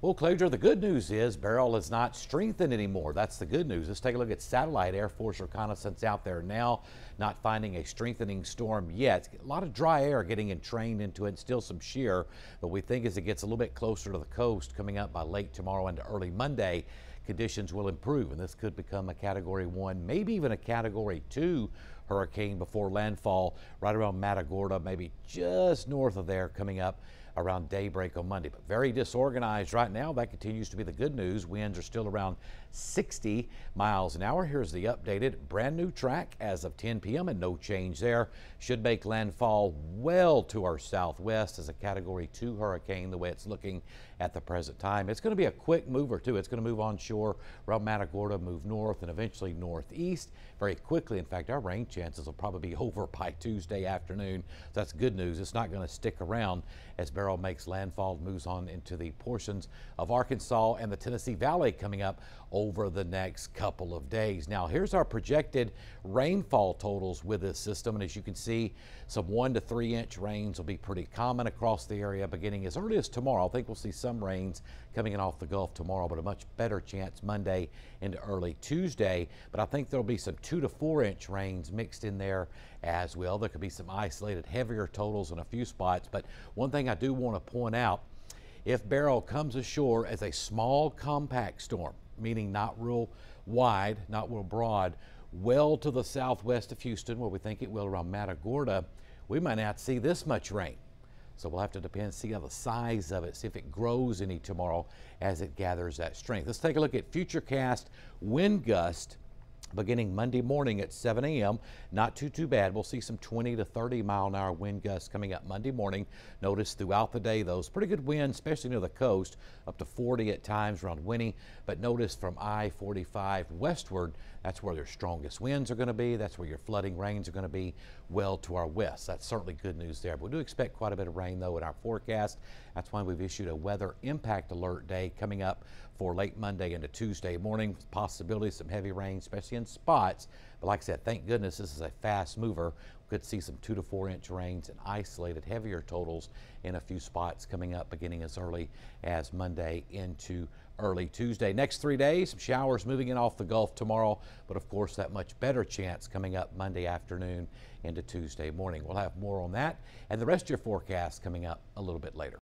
Well, Claudia, the good news is Beryl is not strengthened anymore. That's the good news. Let's take a look at satellite Air Force reconnaissance out there now. Not finding a strengthening storm yet. A lot of dry air getting entrained into it, still some shear, but we think as it gets a little bit closer to the coast coming up by late tomorrow into early Monday, conditions will improve and this could become a Category 1, maybe even a Category 2 hurricane before landfall right around Matagorda, maybe just north of there coming up around daybreak on Monday. But very disorganized right now. That continues to be the good news. Winds are still around 60 miles an hour. Here's the updated brand new track as of 10 p.m. and no change there. Should make landfall well to our southwest as a Category 2 hurricane the way it's looking at the present time. It's going to be a quick mover too. It's going to move onshore around Matagorda, move north and eventually northeast very quickly. In fact, our rain chances will probably be over by Tuesday afternoon. So that's good news. It's not going to stick around as Beryl makes landfall, moves on into the portions of Arkansas and the Tennessee Valley coming up over the next couple of days. Now, here's our projected rainfall totals with this system. And as you can see, some 1 to 3 inch rains will be pretty common across the area beginning as early as tomorrow. I think we'll see some rains coming in off the Gulf tomorrow, but a much better chance Monday into early Tuesday. But I think there'll be some 2 to 4 inch rains mixed in there as well. There could be some isolated heavier totals in a few spots. But one thing I do want to point out, if Beryl comes ashore as a small compact storm, meaning not real wide, not real broad, well to the southwest of Houston, where we think it will around Matagorda, we might not see this much rain. So we'll have to see how the size of it, see if it grows any tomorrow as it gathers that strength. Let's take a look at futurecast wind gust beginning Monday morning at 7 a.m. Not too bad. We'll see some 20 to 30 mile an hour wind gusts coming up Monday morning. Notice throughout the day, those pretty good winds, especially near the coast, up to 40 at times around Winnie. But notice from I-45 westward, that's where their strongest winds are going to be. That's where your flooding rains are going to be well to our west. That's certainly good news there. But we do expect quite a bit of rain though in our forecast. That's why we've issued a weather impact alert day coming up for late Monday into Tuesday morning. Possibility of some heavy rain, especially in spots. But like I said, thank goodness this is a fast mover. We could see some 2 to 4 inch rains and isolated heavier totals in a few spots coming up beginning as early as Monday into early Tuesday. Next 3 days, some showers moving in off the Gulf tomorrow, but of course that much better chance coming up Monday afternoon into Tuesday morning. We'll have more on that and the rest of your forecast coming up a little bit later.